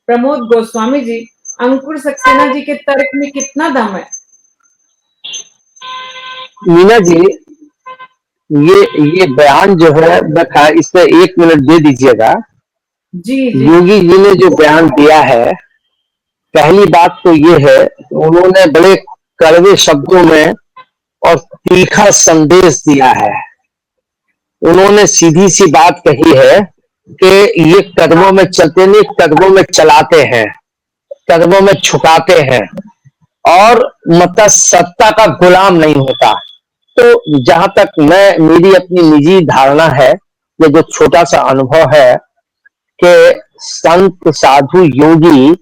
प्रमोद गोस्वामी जी, अंकुर सक्सेना जी के तर्क में कितना दम है? मीना जी, ये बयान जो है इस पे 1 मिनट दे दीजिएगा। जी जी। योगी जी ने जो बयान दिया है, पहली बात तो ये है, उन्होंने बड़े कड़वे शब्दों में और तीखा संदेश दिया है। उन्होंने सीधी सी बात कही है कि ये कदमों में चलते नहीं, कदमों में चलाते हैं, कदमों में छुपाते हैं और मतलब सत्ता का गुलाम नहीं होता। तो जहां तक मेरी अपनी निजी धारणा है, ये जो छोटा सा अनुभव है कि संत साधु योगी,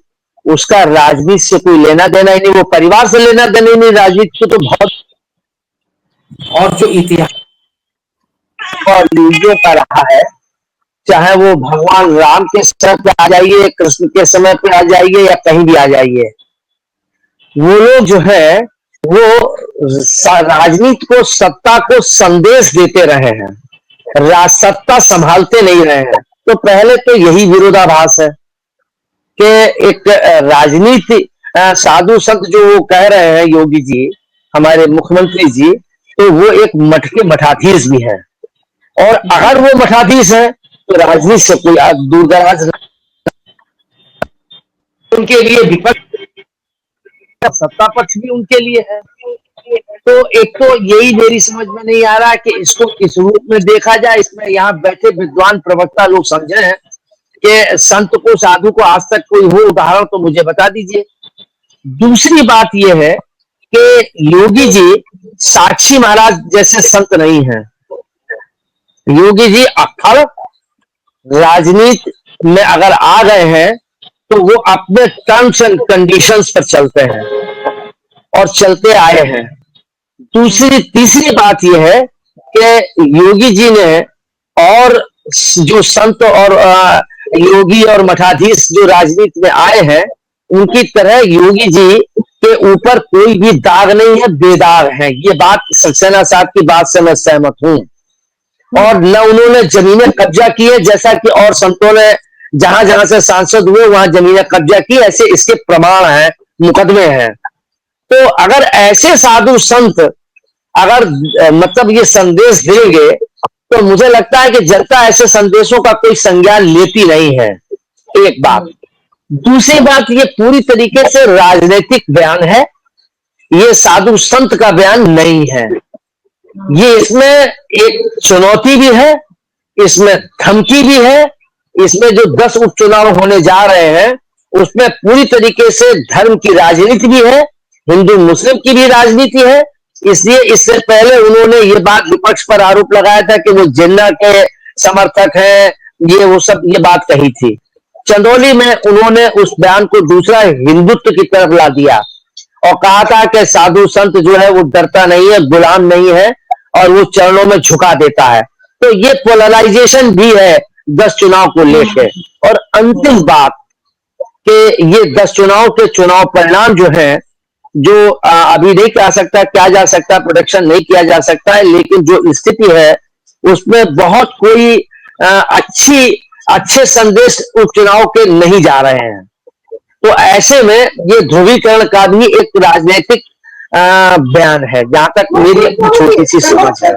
उसका राजनीति से कोई लेना देना ही नहीं, वो परिवार से लेना देना ही नहीं, राजनीति से तो बहुत। और जो इतिहास और लीजियों का रहा है, चाहे वो भगवान राम के समय पे आ जाइए, कृष्ण के समय पे आ जाइए या कहीं भी आ जाइए, वो लोग जो है वो राजनीति को, सत्ता को संदेश देते रहे हैं, सत्ता संभालते नहीं रहे हैं। तो पहले तो यही विरोधाभास है कि एक राजनीति, साधु संत जो वो कह रहे हैं योगी जी, हमारे मुख्यमंत्री जी, तो वो एक मठ के मठाधीश भी हैं। और अगर वो मठाधीश है तो राजनीति से कोई दूरदराज, उनके लिए विपक्ष, सत्ता पक्ष भी उनके लिए है। तो एक तो यही मेरी समझ में नहीं आ रहा कि इसको किस रूप में देखा जाए। इसमें यहाँ बैठे विद्वान प्रवक्ता लोग समझे हैं कि संत को, साधु को आज तक कोई हो उदाहरण तो मुझे बता दीजिए। दूसरी बात यह है कि योगी जी साक्षी महाराज जैसे संत नहीं हैं। योगी जी अक्खड़ राजनीति में अगर आ गए हैं तो वो अपने टर्म्स एंड कंडीशंस पर चलते हैं और चलते आए हैं। तीसरी बात यह है कि योगी जी ने और जो संत और योगी और मठाधीश जो राजनीति में आए हैं, उनकी तरह योगी जी के ऊपर कोई भी दाग नहीं है, बेदाग है। ये बात सक्सेना साहब की बात से मैं सहमत हूं। और न उन्होंने जमीनें कब्जा की है, जैसा कि और संतों ने जहां जहां से सांसद हुए वहां जमीनें कब्जा की, ऐसे इसके प्रमाण हैं, मुकदमे हैं। तो अगर ऐसे साधु संत अगर मतलब ये संदेश देंगे तो मुझे लगता है कि जनता ऐसे संदेशों का कोई संज्ञान लेती नहीं है। एक बात। दूसरी बात, ये पूरी तरीके से राजनीतिक बयान है, ये साधु संत का बयान नहीं है। ये इसमें एक चुनौती भी है, इसमें धमकी भी है। इसमें जो 10 उपचुनाव होने जा रहे हैं उसमें पूरी तरीके से धर्म की राजनीति भी है, हिंदू मुस्लिम की भी राजनीति है। इसलिए इससे पहले उन्होंने ये बात विपक्ष पर आरोप लगाया था कि वो जिन्ना के समर्थक हैं, ये वो सब ये बात कही थी। चंदौली में उन्होंने उस बयान को दूसरा हिंदुत्व की तरफ ला दिया और कहा था कि साधु संत जो है वो डरता नहीं है, गुलाम नहीं है और वो चरणों में झुका देता है। तो ये पोलराइजेशन भी है 10 चुनाव को लेकर। और अंतिम बात कि ये 10 चुनाव के चुनाव परिणाम जो है, जो अभी नहीं कह सकता क्या जा सकता, प्रोडिक्शन नहीं किया जा सकता है, लेकिन जो स्थिति है उसमें बहुत कोई अच्छे संदेश उपचुनाव के नहीं जा रहे हैं। तो ऐसे में ये ध्रुवीकरण का भी एक राजनीतिक बयान है, जहां तक मेरी अपनी छोटी सी समझ है।